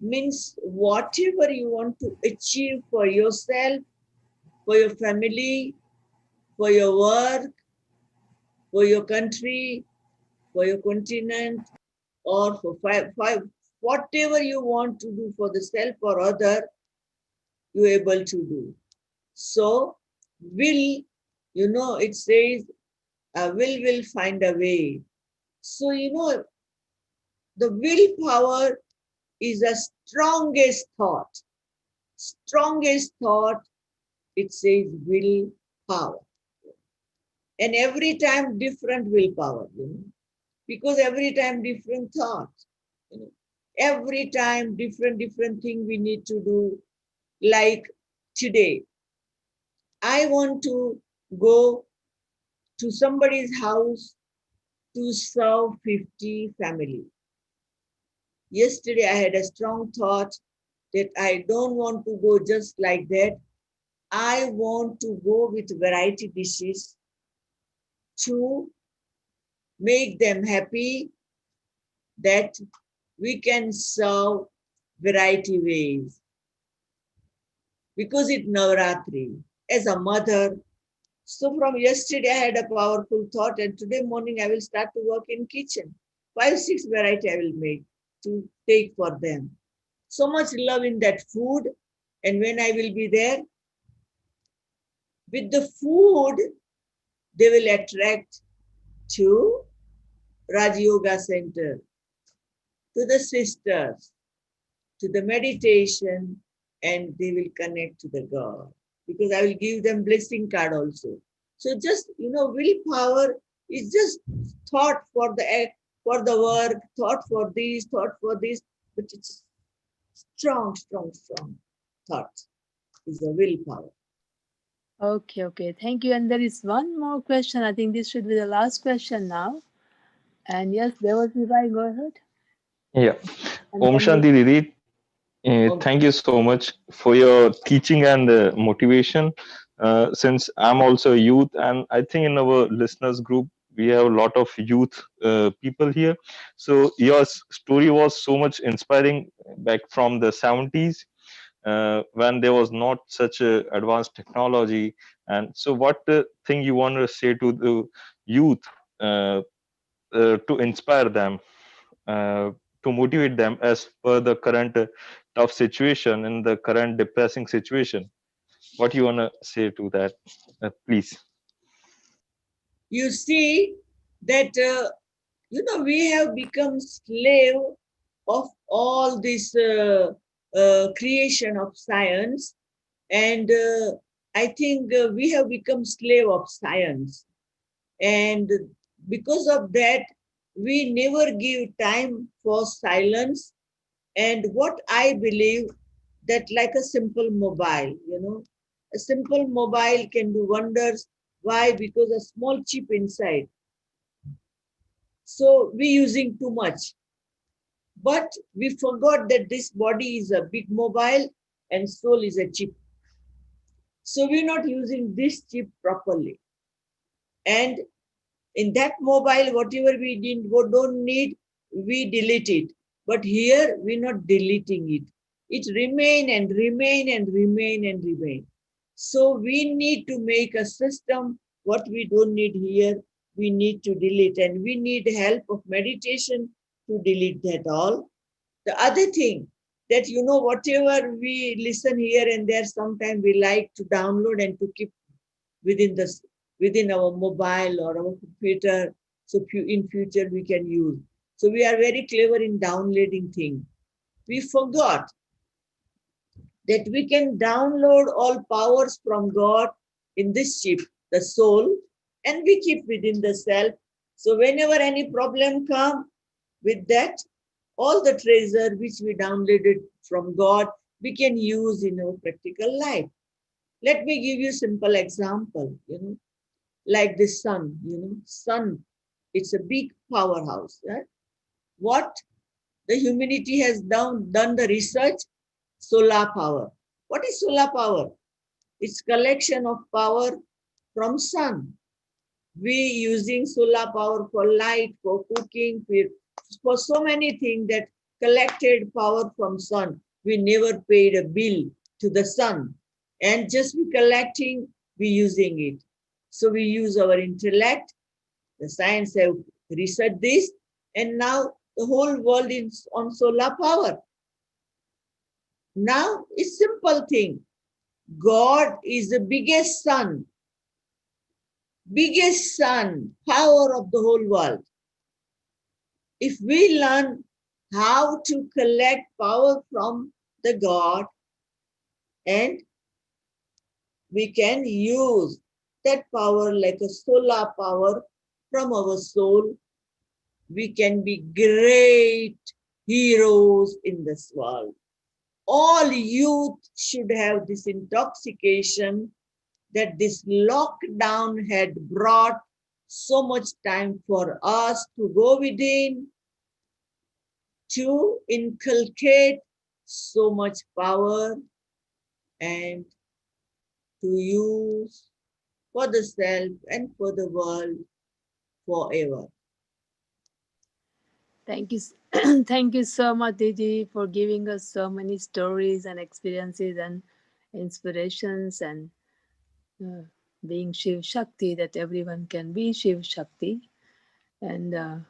means whatever you want to achieve for yourself, for your family, for your work, for your country, for your continent, or for whatever you want to do for the self or other, you're able to do. So will, it says, will find a way. So, the willpower is the strongest thought. Strongest thought, it says willpower. And every time different willpower, because every time different thoughts. Every time different thing we need to do. Like today, I want to go to somebody's house to serve 50 family. Yesterday, I had a strong thought that I don't want to go just like that. I want to go with variety dishes to make them happy, that we can serve variety ways. Because it's Navratri, as a mother, so from yesterday I had a powerful thought, and today morning I will start to work in kitchen. 5, 6 variety I will make to take for them. So much love in that food, and when I will be there, with the food, they will attract to Raj Yoga Center, to the sisters, to the meditation, and they will connect to the God. Because I will give them blessing card also. So just, willpower is just thought for the act, for the work, thought for this, but it's strong, strong, strong thought is the willpower. Okay. Thank you. And there is one more question. I think this should be the last question now. And yes, there was Levi. Go ahead. Yeah. And Om then Shanti Didi. Okay. Thank you so much for your teaching and motivation. Since I'm also a youth, and I think in our listeners group we have a lot of youth people here. So your story was so much inspiring back from the 70s when there was not such a advanced technology. And so, what thing you want to say to the youth to inspire them? To motivate them as per the current tough situation in the current depressing situation. What you want to say to that, please? You see that, we have become slave of all this creation of science. And I think we have become slave of science. And because of that, we never give time for silence. And what I believe that like a simple mobile, a simple mobile can do wonders. Why? Because a small chip inside. So we using too much. But we forgot that this body is a big mobile and soul is a chip. So we're not using this chip properly. And in that mobile, whatever we don't need, we delete it. But here, we're not deleting it. It remain and remain and remain and remain. So we need to make a system. What we don't need here, we need to delete. And we need help of meditation to delete that all. The other thing that, whatever we listen here and there, sometimes we like to download and to keep within the within our mobile or our computer. So in future we can use. So we are very clever in downloading things. We forgot that we can download all powers from God in this chip, the soul, and we keep within the self. So whenever any problem come with that, all the treasure which we downloaded from God, we can use in our practical life. Let me give you a simple example, like the sun, sun, it's a big powerhouse. Right? What the humanity has done the research, solar power. What is solar power? It's collection of power from sun. We using solar power for light, for cooking, for so many things that collected power from sun. We never paid a bill to the sun. And just we collecting, we using it. So we use our intellect. The science have researched this, and now the whole world is on solar power. Now it's simple thing. God is the biggest sun, power of the whole world. If we learn how to collect power from the God, and we can use that power like a solar power from our soul, we can be great heroes in this world. All youth should have this intoxication that this lockdown had brought so much time for us to go within, to inculcate so much power and to use for the self and for the world forever. Thank you. Thank you so much, Didi, for giving us so many stories and experiences and inspirations and being Shiv Shakti, that everyone can be Shiv Shakti and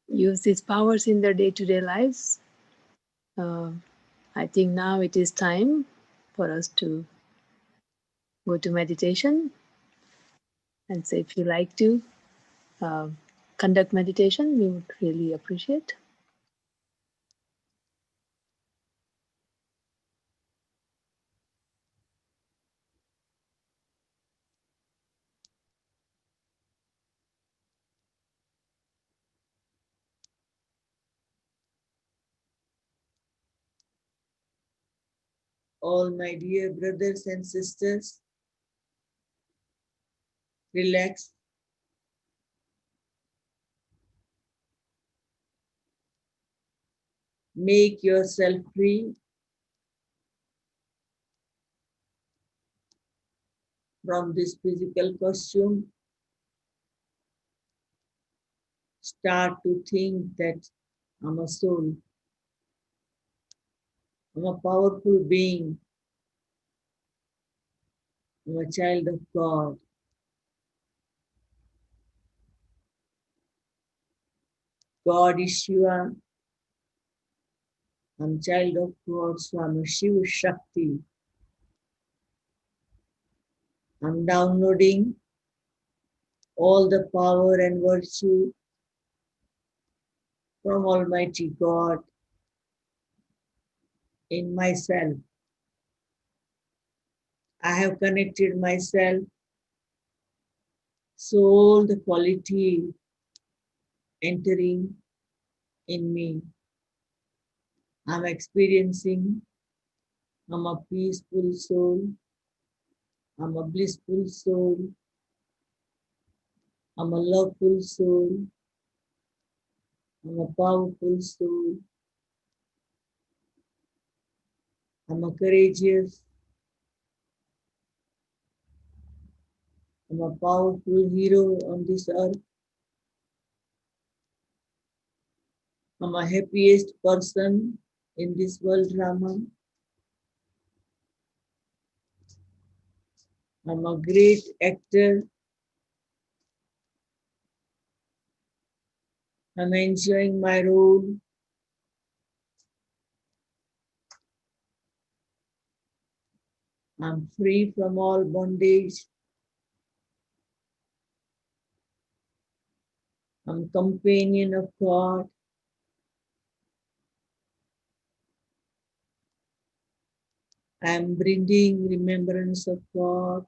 use these powers in their day-to-day lives. I think now it is time for us to go to meditation. And so if you like to conduct meditation, we would really appreciate. All my dear brothers and sisters, relax. Make yourself free from this physical costume. Start to think that I'm a soul. I'm a powerful being. I'm a child of God. God is Shiva. I'm child of God, so I'm a Shiva Shakti. I'm downloading all the power and virtue from Almighty God in myself. I have connected myself, so all the quality entering in me. I'm experiencing, I'm a peaceful soul, I'm a blissful soul, I'm a loveful soul, I'm a powerful soul, I'm a courageous, I'm a powerful hero on this earth, I'm a happiest person in this world drama, I'm a great actor, I'm enjoying my role, I'm free from all bondage, I'm companion of God, I am breathing remembrance of God,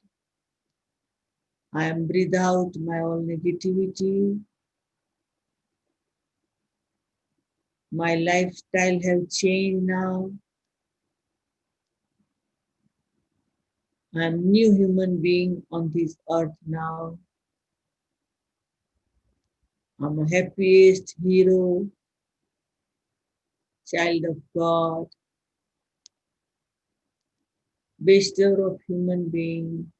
I am breathe out my all negativity, my lifestyle have changed now, I am new human being on this earth now, I'm a happiest hero, child of God, bestower of human being,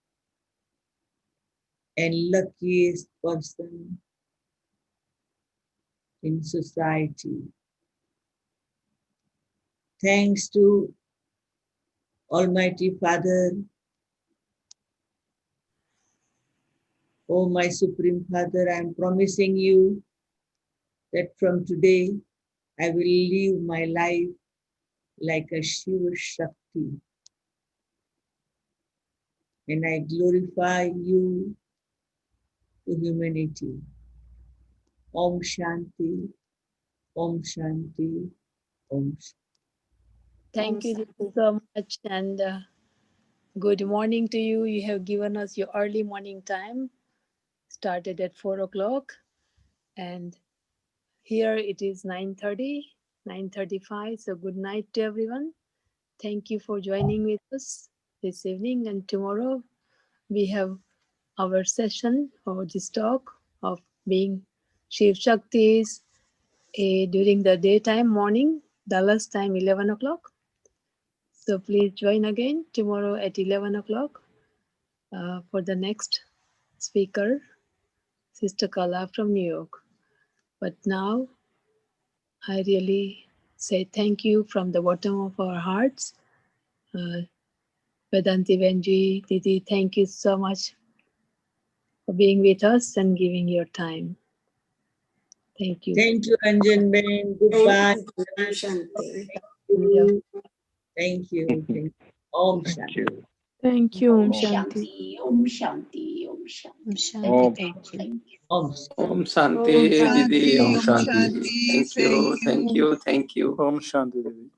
and luckiest person in society. Thanks to Almighty Father, oh my Supreme Father, I am promising you that from today I will live my life like a Shiva Shakti, and I glorify you to humanity. Om Shanti, Om Shanti, Om Shanti. Thank you Didi, so much, and good morning to you. You have given us your early morning time, started at 4 o'clock, and here it is 9:30, 9:35. So good night to everyone. Thank you for joining with us this evening, and tomorrow we have our session or this talk of being Shiv Shaktis during the daytime, morning, Dallas time 11 o'clock. So please join again tomorrow at 11 o'clock for the next speaker, Sister Kala from New York. But now I really say thank you from the bottom of our hearts. Vedanti Benji, Didi, thank you so much for being with us and giving your time. Thank you. Thank you, Anjan Ben. Goodbye. Om Shanti. Thank you. Thank you. Thank you. Om Thank Shanti. you. Thank you, Om Om Shanti. Shanti. Om Shanti. Om Shanti. Shanti, thank you. Thank you. Om Shanti. Om Shanti, Om Didi. Om Om Shanti. Shanti. Thank you. Thank you. Thank you. Om Shanti Devi.